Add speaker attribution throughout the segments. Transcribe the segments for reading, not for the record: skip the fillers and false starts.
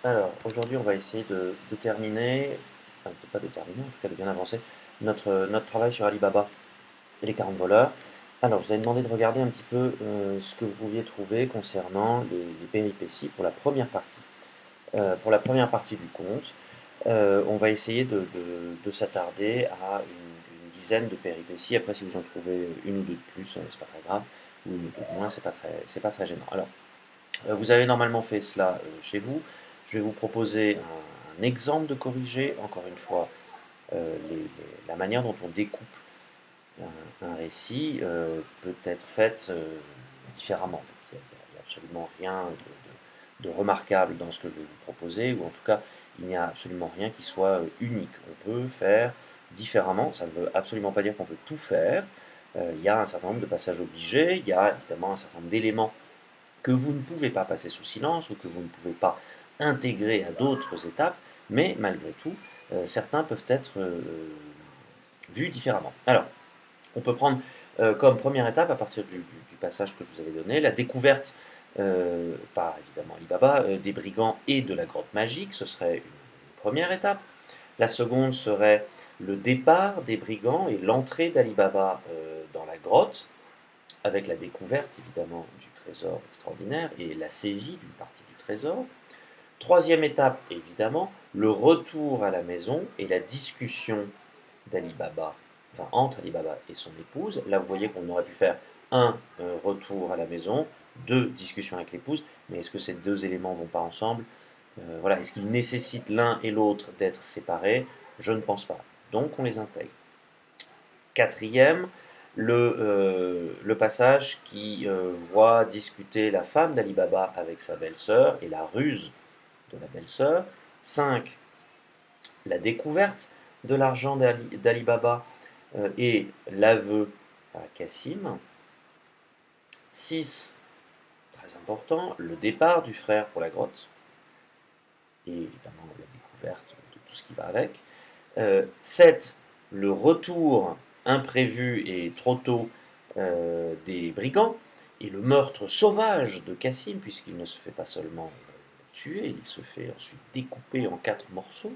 Speaker 1: Alors, aujourd'hui, on va essayer de terminer, enfin, peut-être pas de terminer, en tout cas de bien avancer, notre travail sur Alibaba et les 40 voleurs. Alors, je vous avais demandé de regarder un petit peu ce que vous pouviez trouver concernant les péripéties pour la première partie. Pour la première partie du conte, on va essayer de s'attarder à une dizaine de péripéties. Après, si vous en trouvez une ou deux de plus, c'est pas très grave, ou une ou deux de moins, c'est pas très gênant. Alors, vous avez normalement fait cela chez vous. Je vais vous proposer un exemple de corriger, encore une fois, la manière dont on découpe un récit peut être faite différemment. Il n'y a absolument rien de remarquable dans ce que je vais vous proposer, ou en tout cas, il n'y a absolument rien qui soit unique. On peut faire différemment, ça ne veut absolument pas dire qu'on peut tout faire. Il y a un certain nombre de passages obligés, il y a évidemment un certain nombre d'éléments que vous ne pouvez pas passer sous silence ou que vous ne pouvez pas intégrer à d'autres étapes, mais malgré tout, certains peuvent être vus différemment. Alors, on peut prendre comme première étape, à partir du passage que je vous avais donné, la découverte, par évidemment Alibaba, des brigands et de la grotte magique, ce serait une première étape. La seconde serait le départ des brigands et l'entrée d'Alibaba dans la grotte, avec la découverte évidemment du trésor extraordinaire et la saisie d'une partie du trésor. Troisième étape, évidemment, le retour à la maison et la discussion d'Ali Baba, enfin entre Ali Baba et son épouse. Là, vous voyez qu'on aurait pu faire un retour à la maison, deux discussions avec l'épouse, mais est-ce que ces deux éléments ne vont pas ensemble? Voilà, est-ce qu'ils nécessitent l'un et l'autre d'être séparés? Je ne pense pas. Donc on les intègre. Quatrième, le passage qui voit discuter la femme d'Ali Baba avec sa belle-sœur et la ruse de la belle-sœur. 5. La découverte de l'argent d'Ali Baba et l'aveu à Cassim. 6. Très important, le départ du frère pour la grotte et évidemment la découverte de tout ce qui va avec. 7. Le retour imprévu et trop tôt des brigands et le meurtre sauvage de Cassim, puisqu'il ne se fait pas seulement tuer, il se fait ensuite découper en 4 morceaux.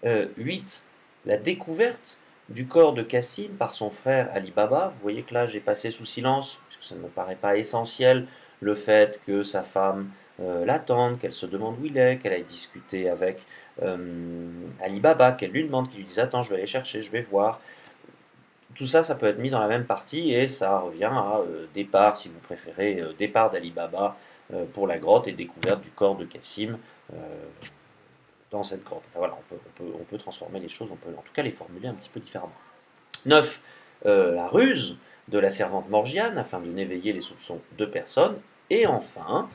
Speaker 1: 8. La découverte du corps de Cassim par son frère Ali Baba. Vous voyez que là j'ai passé sous silence, puisque ça ne me paraît pas essentiel, le fait que sa femme l'attende, qu'elle se demande où il est, qu'elle aille discuter avec Ali Baba, qu'elle lui demande, qu'il lui dise attends, je vais aller chercher, je vais voir. Tout ça, ça peut être mis dans la même partie et ça revient à départ, si vous préférez, départ d'Ali Baba pour la grotte et découverte du corps de Cassim dans cette grotte. Enfin, voilà, on peut transformer les choses, on peut en tout cas les formuler un petit peu différemment. 9. La ruse de la servante Morgiane afin de n'éveiller les soupçons de personne. Et enfin,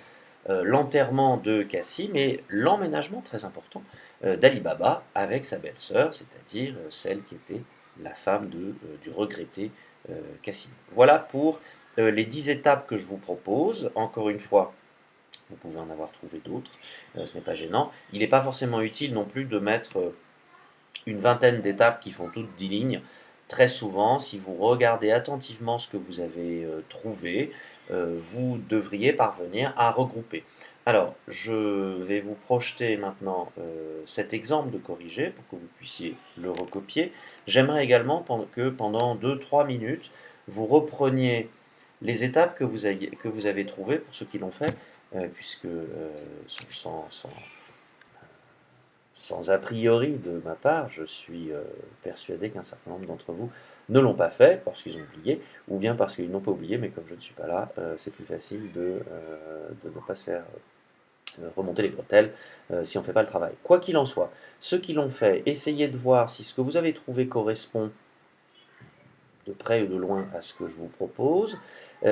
Speaker 1: l'enterrement de Cassim et l'emménagement très important d'Ali Baba avec sa belle-sœur, c'est-à-dire celle qui était la femme du regretté Cassim. Voilà pour les 10 étapes que je vous propose. Encore une fois, vous pouvez en avoir trouvé d'autres, ce n'est pas gênant. Il n'est pas forcément utile non plus de mettre une vingtaine d'étapes qui font toutes 10 lignes. Très souvent, si vous regardez attentivement ce que vous avez trouvé, vous devriez parvenir à regrouper. Alors, je vais vous projeter maintenant cet exemple de corrigé pour que vous puissiez le recopier. J'aimerais également que pendant 2-3 minutes, vous repreniez les étapes que vous avez trouvées pour ceux qui l'ont fait, puisque sans a priori de ma part, je suis persuadé qu'un certain nombre d'entre vous ne l'ont pas fait parce qu'ils ont oublié, ou bien parce qu'ils n'ont pas oublié, mais comme je ne suis pas là, c'est plus facile de ne pas se faire remonter les bretelles si on ne fait pas le travail. Quoi qu'il en soit, ceux qui l'ont fait, essayez de voir si ce que vous avez trouvé correspond de près ou de loin à ce que je vous propose.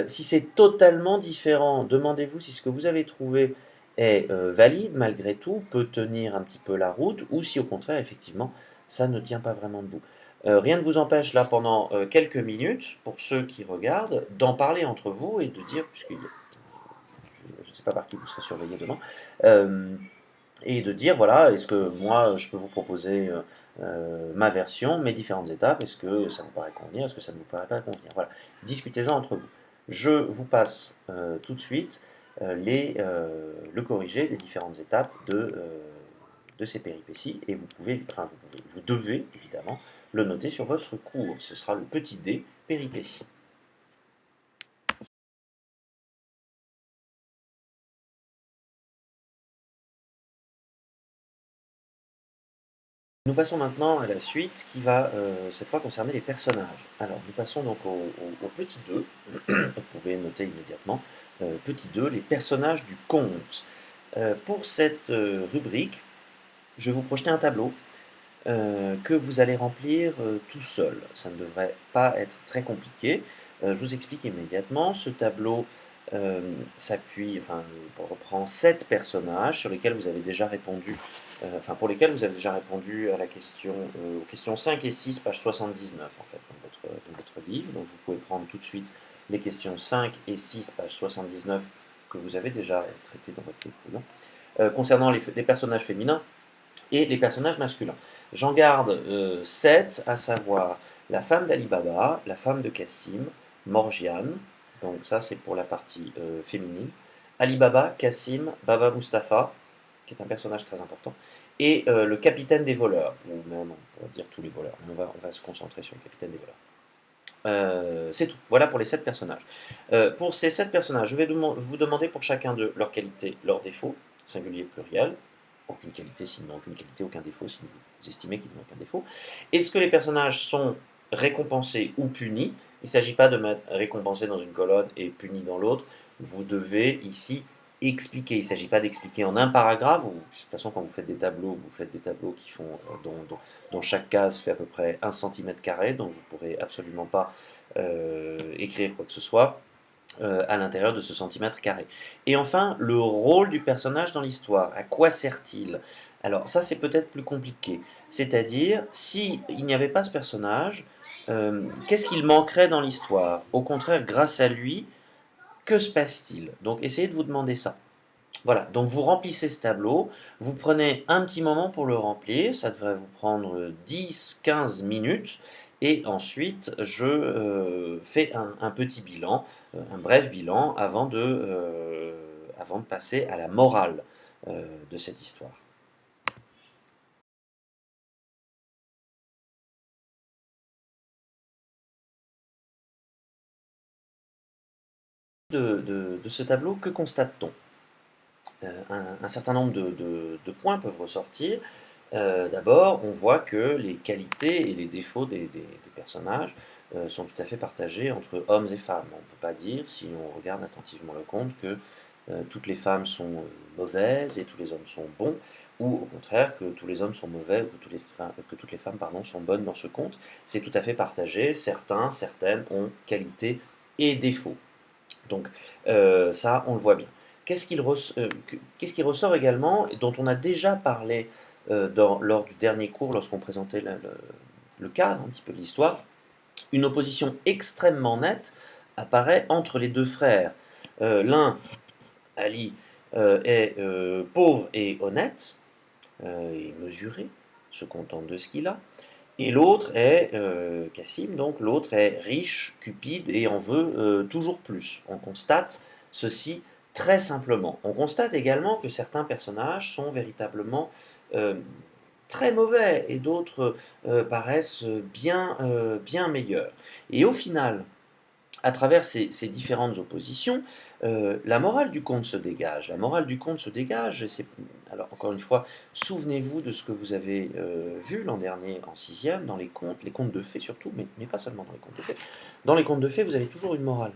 Speaker 1: Si c'est totalement différent, demandez-vous si ce que vous avez trouvé est valide malgré tout, peut tenir un petit peu la route, ou si au contraire, effectivement, ça ne tient pas vraiment debout. Rien ne vous empêche là pendant quelques minutes, pour ceux qui regardent, d'en parler entre vous et de dire, puisque je ne sais pas par qui vous serez surveillé demain, euh, et de dire voilà, est-ce que moi je peux vous proposer ma version, mes différentes étapes, est-ce que ça vous paraît convenir, est-ce que ça ne vous paraît pas convenir. Voilà, discutez-en entre vous. Je vous passe tout de suite le corriger des différentes étapes de ces péripéties, et vous devez évidemment le noter sur votre cours. Ce sera le petit d péripéties. Nous passons maintenant à la suite qui va cette fois concerner les personnages. Alors nous passons donc au petit 2, vous pouvez noter immédiatement, petit 2, les personnages du conte. Pour cette rubrique, je vais vous projeter un tableau que vous allez remplir tout seul. Ça ne devrait pas être très compliqué. Je vous explique immédiatement. Ce tableau reprend 7 personnages sur lesquels vous avez déjà répondu, pour lesquels vous avez déjà répondu à la question, aux questions 5 et 6, page 79 en fait, dans votre livre. Donc vous pouvez prendre tout de suite les questions 5 et 6, page 79 que vous avez déjà traitées dans votre livre. Concernant les personnages féminins et les personnages masculins. J'en garde 7, à savoir la femme d'Ali Baba, la femme de Cassim, Morgiane, donc ça c'est pour la partie féminine, Ali Baba, Cassim, Baba Mustapha, qui est un personnage très important, et le capitaine des voleurs, ou même on pourrait dire tous les voleurs, on va se concentrer sur le capitaine des voleurs. C'est tout, voilà pour les 7 personnages. Pour ces 7 personnages, je vais vous demander pour chacun d'eux leurs qualités, leurs défauts, singulier, pluriel, aucune qualité s'ils n'ont aucune qualité, aucun défaut si vous estimez qu'ils n'ont aucun défaut. Est-ce que les personnages sont récompensés ou punis? Il ne s'agit pas de mettre récompensé dans une colonne et puni dans l'autre. Vous devez ici expliquer. Il ne s'agit pas d'expliquer en un paragraphe. De toute façon, quand vous faites des tableaux, vous faites des tableaux qui font, dont chaque case fait à peu près 1 cm², donc vous ne pourrez absolument pas écrire quoi que ce soit à l'intérieur de ce centimètre carré. Et enfin, le rôle du personnage dans l'histoire. À quoi sert-il? Alors ça, c'est peut-être plus compliqué. C'est-à-dire, s'il n'y avait pas ce personnage, qu'est-ce qu'il manquerait dans l'histoire? Au contraire, grâce à lui, que se passe-t-il? Donc essayez de vous demander ça. Voilà, donc vous remplissez ce tableau, vous prenez un petit moment pour le remplir, ça devrait vous prendre 10-15 minutes, et ensuite je fais un petit bilan, un bref bilan, avant de passer à la morale de cette histoire. De ce tableau, que constate-t-on? Un certain nombre de points peuvent ressortir. D'abord, on voit que les qualités et les défauts des personnages sont tout à fait partagés entre hommes et femmes. On ne peut pas dire, si on regarde attentivement le conte, que toutes les femmes sont mauvaises et tous les hommes sont bons, ou au contraire que tous les hommes sont mauvais ou que toutes les femmes sont bonnes dans ce conte. C'est tout à fait partagé. Certaines ont qualités et défauts. Donc ça, on le voit bien. Qu'est-ce qui ressort également, et dont on a déjà parlé lors du dernier cours, lorsqu'on présentait le cadre un petit peu de l'histoire? Une opposition extrêmement nette apparaît entre les deux frères. L'un, Ali, est pauvre et honnête, et mesuré, se contente de ce qu'il a. Et l'autre est, Cassim, donc l'autre est riche, cupide et en veut toujours plus. On constate ceci très simplement. On constate également que certains personnages sont véritablement euh, très mauvais et d'autres paraissent bien meilleurs. Et au final, à travers ces différentes oppositions, la morale du conte se dégage. La morale du conte se dégage, alors encore une fois, souvenez-vous de ce que vous avez vu l'an dernier en sixième, dans les contes de fées surtout, mais pas seulement dans les contes de fées. Dans les contes de fées, vous avez toujours une morale.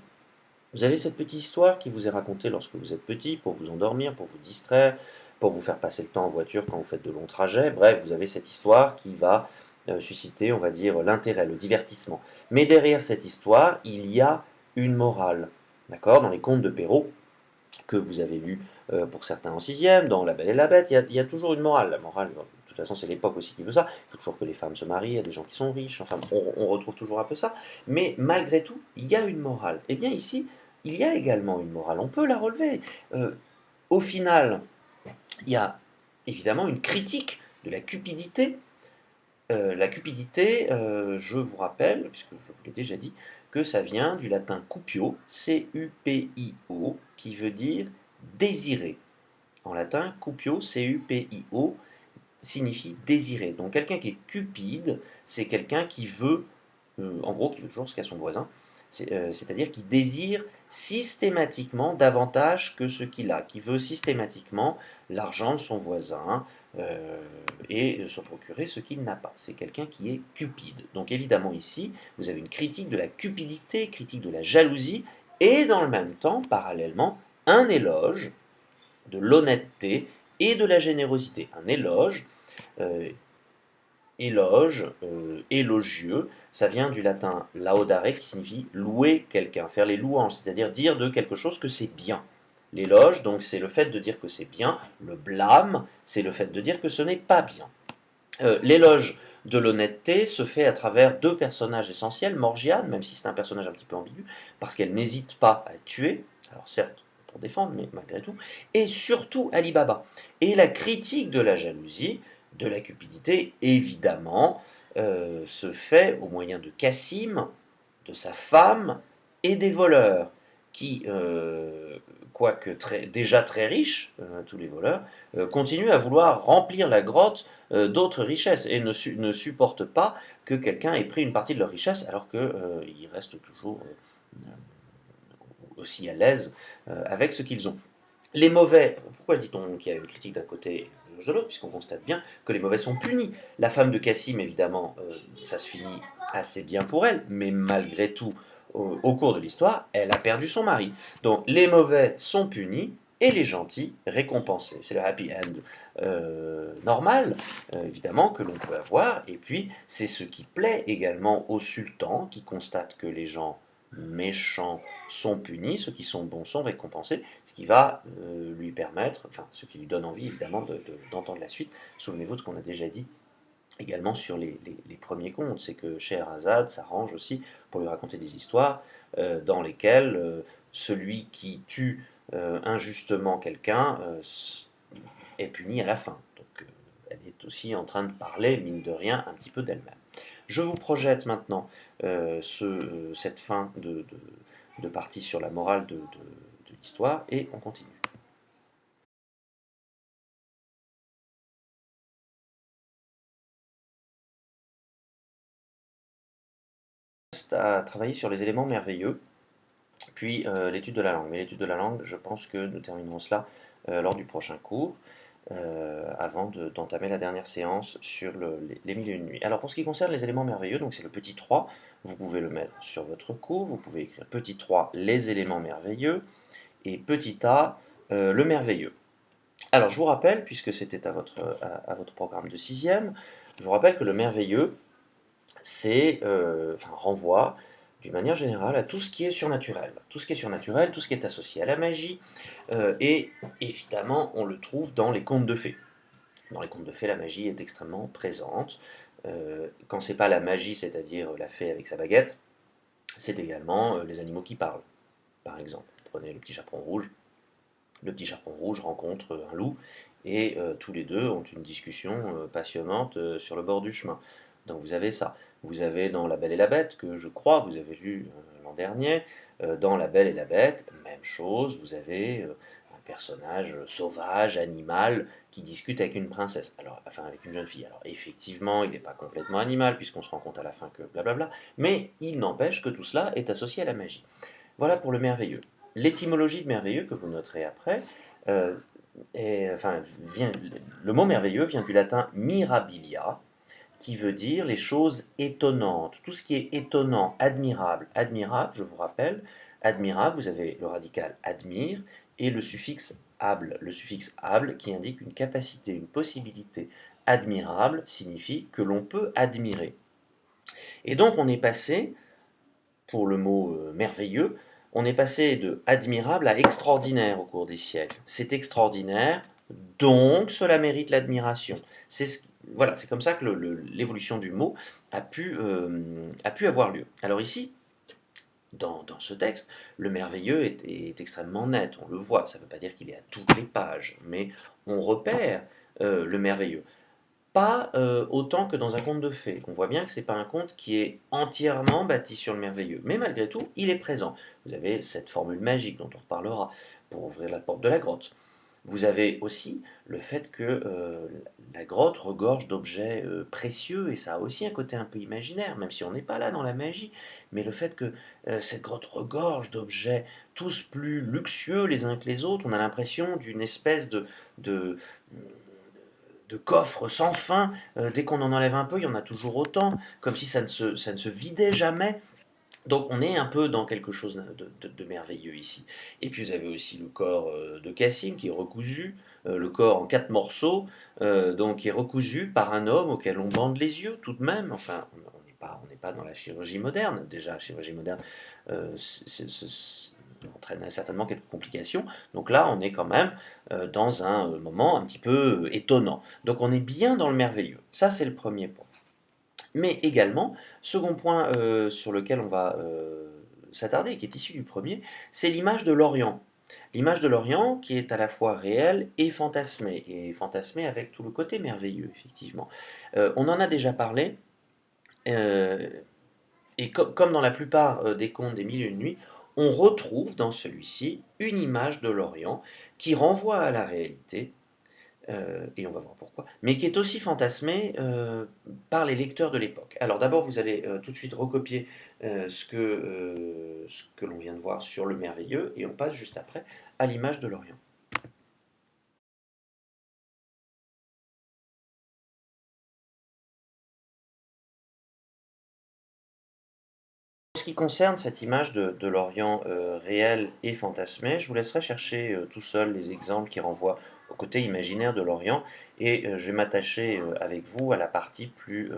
Speaker 1: Vous avez cette petite histoire qui vous est racontée lorsque vous êtes petit, pour vous endormir, pour vous distraire, pour vous faire passer le temps en voiture quand vous faites de longs trajets. Bref, vous avez cette histoire qui va susciter, on va dire, l'intérêt, le divertissement. Mais derrière cette histoire, il y a une morale. D'accord? Dans les contes de Perrault, que vous avez lus pour certains en sixième, dans La Belle et la Bête, il y a toujours une morale. La morale, de toute façon, c'est l'époque aussi qui veut ça. Il faut toujours que les femmes se marient, il y a des gens qui sont riches, enfin, on retrouve toujours un peu ça. Mais malgré tout, il y a une morale. Et bien ici, il y a également une morale. On peut la relever. Euh, Au final, il y a évidemment une critique de la cupidité. La cupidité, je vous rappelle, puisque je vous l'ai déjà dit, que ça vient du latin cupio, C-U-P-I-O, qui veut dire désirer. En latin, cupio, C-U-P-I-O, signifie désirer. Donc quelqu'un qui est cupide, c'est quelqu'un qui veut, en gros, qui veut toujours ce qu'a son voisin, c'est-à-dire qui désire systématiquement davantage que ce qu'il a, qui veut systématiquement l'argent de son voisin et se procurer ce qu'il n'a pas. C'est quelqu'un qui est cupide. Donc évidemment ici, vous avez une critique de la cupidité, critique de la jalousie, et dans le même temps, parallèlement, un éloge de l'honnêteté et de la générosité. Un éloge, euh, élogieux, ça vient du latin laudare qui signifie louer quelqu'un, faire les louanges, c'est-à-dire dire de quelque chose que c'est bien. L'éloge, donc c'est le fait de dire que c'est bien, le blâme, c'est le fait de dire que ce n'est pas bien. L'éloge de l'honnêteté se fait à travers deux personnages essentiels, Morgiane, même si c'est un personnage un petit peu ambigu, parce qu'elle n'hésite pas à tuer, alors certes pour défendre, mais malgré tout, et surtout Ali Baba. Et la critique de la jalousie, de la cupidité, évidemment, se fait au moyen de Cassim, de sa femme et des voleurs, qui, quoique déjà très riches, tous les voleurs, continuent à vouloir remplir la grotte d'autres richesses et ne supportent pas que quelqu'un ait pris une partie de leur richesse alors qu'ils restent toujours aussi à l'aise avec ce qu'ils ont. Les mauvais, pourquoi dit-on qu'il y a une critique d'un côté et de l'autre, puisqu'on constate bien que les mauvais sont punis. La femme de Cassim, évidemment, ça se finit assez bien pour elle, mais malgré tout, au cours de l'histoire, elle a perdu son mari. Donc les mauvais sont punis et les gentils récompensés. C'est le happy end normal, évidemment, que l'on peut avoir. Et puis, c'est ce qui plaît également au sultan, qui constate que les gens méchants sont punis, ceux qui sont bons sont récompensés, ce qui va lui permettre, enfin ce qui lui donne envie évidemment d'entendre la suite. Souvenez-vous de ce qu'on a déjà dit également sur les premiers contes, c'est que Scheherazade s'arrange aussi pour lui raconter des histoires dans lesquelles celui qui tue injustement quelqu'un est puni à la fin. Donc elle est aussi en train de parler, mine de rien, un petit peu d'elle-même. Je vous projette maintenant cette fin de partie sur la morale de l'histoire et on continue. À travailler sur les éléments merveilleux, puis l'étude de la langue. Mais l'étude de la langue, je pense que nous terminerons cela lors du prochain cours, avant d'entamer la dernière séance sur les mille et une nuits. Alors pour ce qui concerne les éléments merveilleux, donc c'est le petit 3, vous pouvez le mettre sur votre cours, vous pouvez écrire petit 3, les éléments merveilleux, et petit a, le merveilleux. Alors je vous rappelle, puisque c'était à votre programme de sixième, je vous rappelle que le merveilleux, renvoie d'une manière générale à tout ce qui est surnaturel. Tout ce qui est surnaturel, tout ce qui est associé à la magie, et évidemment on le trouve dans les contes de fées. Dans les contes de fées, la magie est extrêmement présente. Quand c'est pas la magie, c'est-à-dire la fée avec sa baguette, c'est également les animaux qui parlent. Par exemple, prenez le petit chaperon rouge. Le petit chaperon rouge rencontre un loup et tous les deux ont une discussion passionnante sur le bord du chemin. Donc vous avez ça. Vous avez dans La Belle et la Bête, que je crois vous avez lu l'an dernier, dans La Belle et la Bête, même chose, vous avez un personnage sauvage, animal, qui discute avec une princesse, alors, enfin avec une jeune fille. Alors effectivement, il n'est pas complètement animal, puisqu'on se rend compte à la fin que blablabla, mais il n'empêche que tout cela est associé à la magie. Voilà pour le merveilleux. L'étymologie de merveilleux, que vous noterez après, euh, le mot merveilleux vient du latin mirabilia, qui veut dire les choses étonnantes. Tout ce qui est étonnant, admirable. Admirable, je vous rappelle, admirable, vous avez le radical admire et le suffixe able. Le suffixe able qui indique une capacité, une possibilité. Admirable signifie que l'on peut admirer. Et donc on est passé, pour le mot merveilleux, on est passé de admirable à extraordinaire au cours des siècles. C'est extraordinaire, donc cela mérite l'admiration. Voilà, c'est comme ça que l'évolution du mot a pu avoir lieu. Alors ici, dans ce texte, le merveilleux est extrêmement net, on le voit, ça ne veut pas dire qu'il est à toutes les pages, mais on repère le merveilleux. Pas autant que dans un conte de fées. On voit bien que c'est pas un conte qui est entièrement bâti sur le merveilleux. Mais malgré tout, il est présent. Vous avez cette formule magique dont on reparlera. pour ouvrir la porte de la grotte. Vous avez aussi le fait que la grotte regorge d'objets précieux, et ça a aussi un côté un peu imaginaire, même si on n'est pas là dans la magie, mais le fait que cette grotte regorge d'objets tous plus luxueux les uns que les autres, on a l'impression d'une espèce de, de coffre sans fin. Dès qu'on en enlève un peu, il y en a toujours autant, comme si ça ne se vidait jamais. Donc on est un peu dans quelque chose de merveilleux ici. Et puis vous avez aussi le corps de Cassim qui est recousu, le corps en 4 morceaux, donc qui est recousu par un homme auquel on bande les yeux tout de même. Enfin, on n'est pas dans la chirurgie moderne. Déjà, la chirurgie moderne entraîne certainement quelques complications. Donc là, on est quand même dans un moment un petit peu étonnant. Donc on est bien dans le merveilleux. Ça, c'est le premier point. Mais également, second point sur lequel on va s'attarder, et qui est issu du premier, c'est l'image de l'Orient. L'image de l'Orient qui est à la fois réelle et fantasmée avec tout le côté merveilleux, effectivement. On en a déjà parlé, euh, et comme dans la plupart des contes des Mille et une nuits, on retrouve dans celui-ci une image de l'Orient qui renvoie à la réalité, et on va voir pourquoi, mais qui est aussi fantasmé par les lecteurs de l'époque. Alors d'abord, vous allez tout de suite recopier ce que l'on vient de voir sur le merveilleux, et on passe juste après à l'image de l'Orient. En ce qui concerne cette image de l'Orient réel et fantasmé, je vous laisserai chercher tout seul les exemples qui renvoient au côté imaginaire de l'Orient, et je vais m'attacher avec vous à la partie plus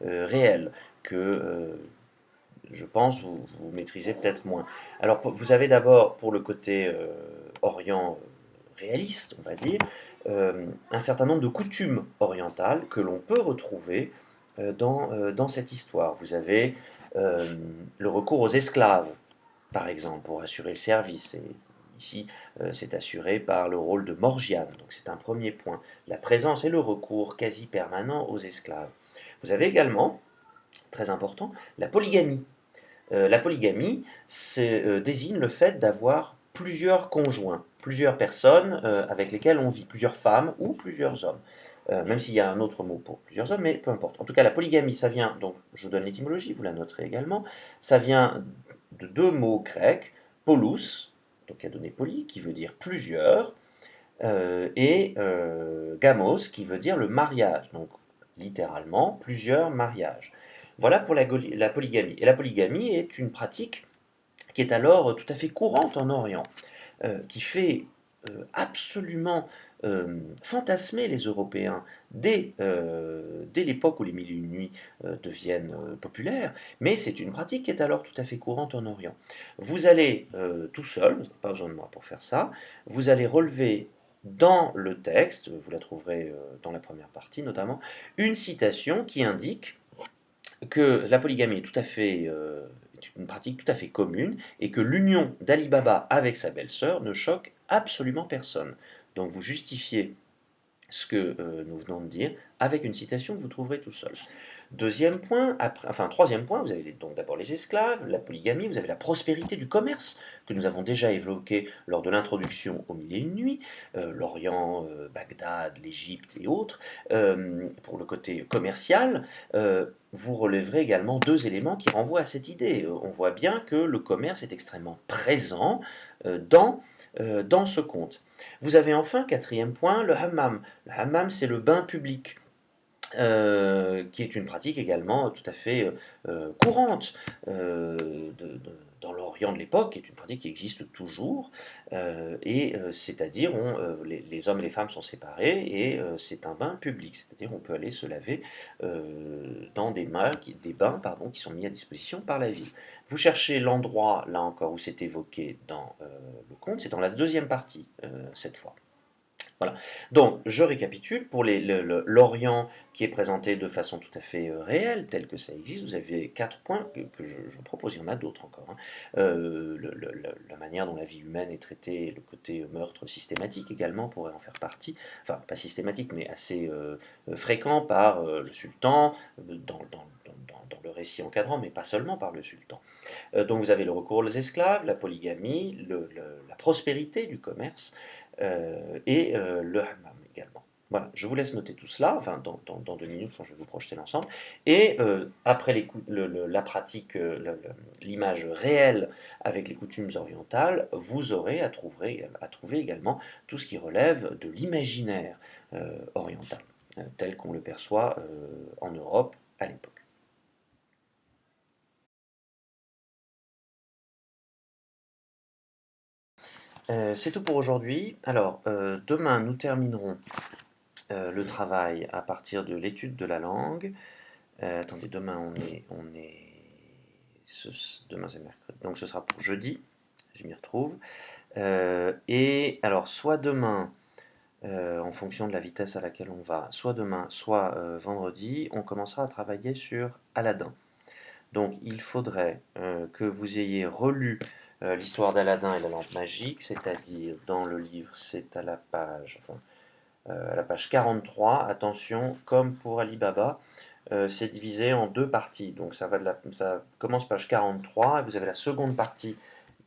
Speaker 1: réelle que je pense vous maîtrisez peut-être moins. Alors vous avez d'abord pour le côté Orient réaliste, on va dire, un certain nombre de coutumes orientales que l'on peut retrouver dans cette histoire. Vous avez euh, le recours aux esclaves, par exemple, pour assurer le service. Et ici, c'est assuré par le rôle de Morgiane. Donc c'est un premier point. La présence et le recours quasi permanent aux esclaves. Vous avez également, très important, la polygamie. La polygamie désigne le fait d'avoir plusieurs conjoints, plusieurs personnes avec lesquelles on vit, plusieurs femmes ou plusieurs hommes. Même s'il y a un autre mot pour plusieurs hommes, mais peu importe. En tout cas, la polygamie, ça vient, donc je vous donne l'étymologie, vous la noterez également, ça vient de deux mots grecs, polus, donc qui a donné poly, qui veut dire plusieurs, et gamos, qui veut dire le mariage, donc littéralement plusieurs mariages. Voilà pour la polygamie. Et la polygamie est une pratique qui est alors tout à fait courante en Orient, qui fait absolument fantasmer les Européens dès l'époque où les mille et une nuits deviennent populaires, mais c'est une pratique qui est alors tout à fait courante en Orient. Vous allez tout seul, vous n'avez pas besoin de moi pour faire ça, vous allez relever dans le texte, vous la trouverez dans la première partie notamment, une citation qui indique que la polygamie est est une pratique tout à fait commune, et que l'union d'Ali Baba avec sa belle-sœur ne choque absolument personne. Donc vous justifiez ce que nous venons de dire avec une citation que vous trouverez tout seul. Deuxième point, troisième point, vous avez donc d'abord les esclaves, la polygamie, vous avez la prospérité du commerce, que nous avons déjà évoqué lors de l'introduction aux Mille et une nuits, l'Orient, Bagdad, l'Égypte et autres. Pour le côté commercial, vous relèverez également deux éléments qui renvoient à cette idée. On voit bien que le commerce est extrêmement présent dans ce conte. Vous avez enfin, quatrième point, le hammam. Le hammam, c'est le bain public, qui est une pratique également tout à fait courante dans l'Orient de l'époque, qui est une pratique qui existe toujours, c'est-à-dire les hommes et les femmes sont séparés, et c'est un bain public, c'est-à-dire on peut aller se laver dans des bains pardon, qui sont mis à disposition par la ville. Vous cherchez l'endroit, là encore, où c'est évoqué dans le conte, c'est dans la deuxième partie, cette fois. Voilà. Donc, je récapitule. Pour l'Orient qui est présenté de façon tout à fait réelle, tel que ça existe, vous avez 4 points que je propose. Il y en a d'autres encore, hein. La manière dont la vie humaine est traitée, le côté meurtre systématique également pourrait en faire partie. Enfin, pas systématique, mais assez fréquent par le sultan, dans le récit encadrant, mais pas seulement par le sultan. Donc vous avez le recours aux esclaves, la polygamie, la prospérité du commerce et le hammam également. Voilà, je vous laisse noter tout cela, enfin dans 2 minutes quand je vais vous projeter l'ensemble. Et après la pratique, l'image réelle avec les coutumes orientales, vous aurez à trouver également tout ce qui relève de l'imaginaire oriental, tel qu'on le perçoit en Europe à l'époque. C'est tout pour aujourd'hui. Alors, demain, nous terminerons le travail à partir de l'étude de la langue. Attendez, demain, demain, c'est mercredi, donc ce sera pour jeudi, je m'y retrouve. Et alors, soit demain, en fonction de la vitesse à laquelle on va, soit demain, soit vendredi, on commencera à travailler sur Aladdin. Donc il faudrait que vous ayez relu l'histoire d'Aladin et la lampe magique, c'est-à-dire dans le livre, c'est à la page 43. Attention, comme pour Ali Baba, c'est divisé en 2 parties. Donc ça commence page 43, et vous avez la seconde partie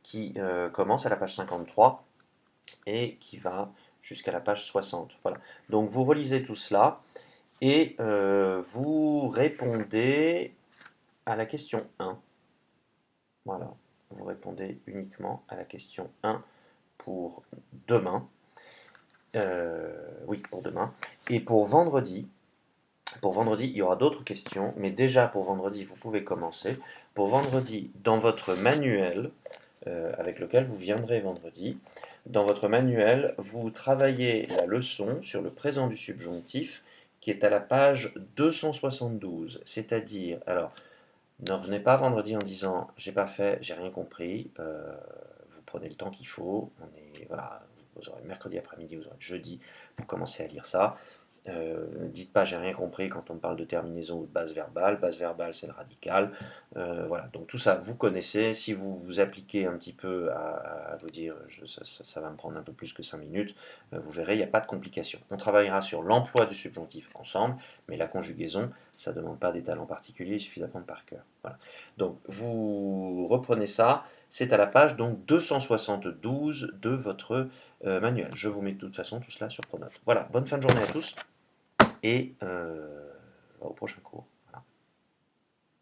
Speaker 1: qui commence à la page 53 et qui va jusqu'à la page 60. Voilà. Donc vous relisez tout cela et vous répondez à la question 1. Voilà, vous répondez uniquement à la question 1 pour demain. Oui, pour demain. Et pour vendredi, il y aura d'autres questions, mais déjà pour vendredi, vous pouvez commencer. Pour vendredi, dans votre manuel, avec lequel vous viendrez vendredi, dans votre manuel, vous travaillez la leçon sur le présent du subjonctif qui est à la page 272. C'est-à-dire, alors, ne revenez pas vendredi en disant j'ai pas fait, j'ai rien compris. Vous prenez le temps qu'il faut. Voilà, vous aurez mercredi après-midi, vous aurez jeudi pour commencer à lire ça. Dites pas j'ai rien compris quand on parle de terminaison ou de base verbale. Base verbale, c'est le radical. Voilà, donc tout ça, vous connaissez. Si vous vous appliquez un petit peu à vous dire ça va me prendre un peu plus que 5 minutes, vous verrez, il n'y a pas de complication. On travaillera sur l'emploi du subjonctif ensemble, mais la conjugaison, ça ne demande pas des talents particuliers, il suffit d'apprendre par cœur. Voilà. Donc vous reprenez ça, c'est à la page donc 272 de votre manuel. Je vous mets de toute façon tout cela sur Pronote. Voilà, bonne fin de journée à tous et au prochain cours.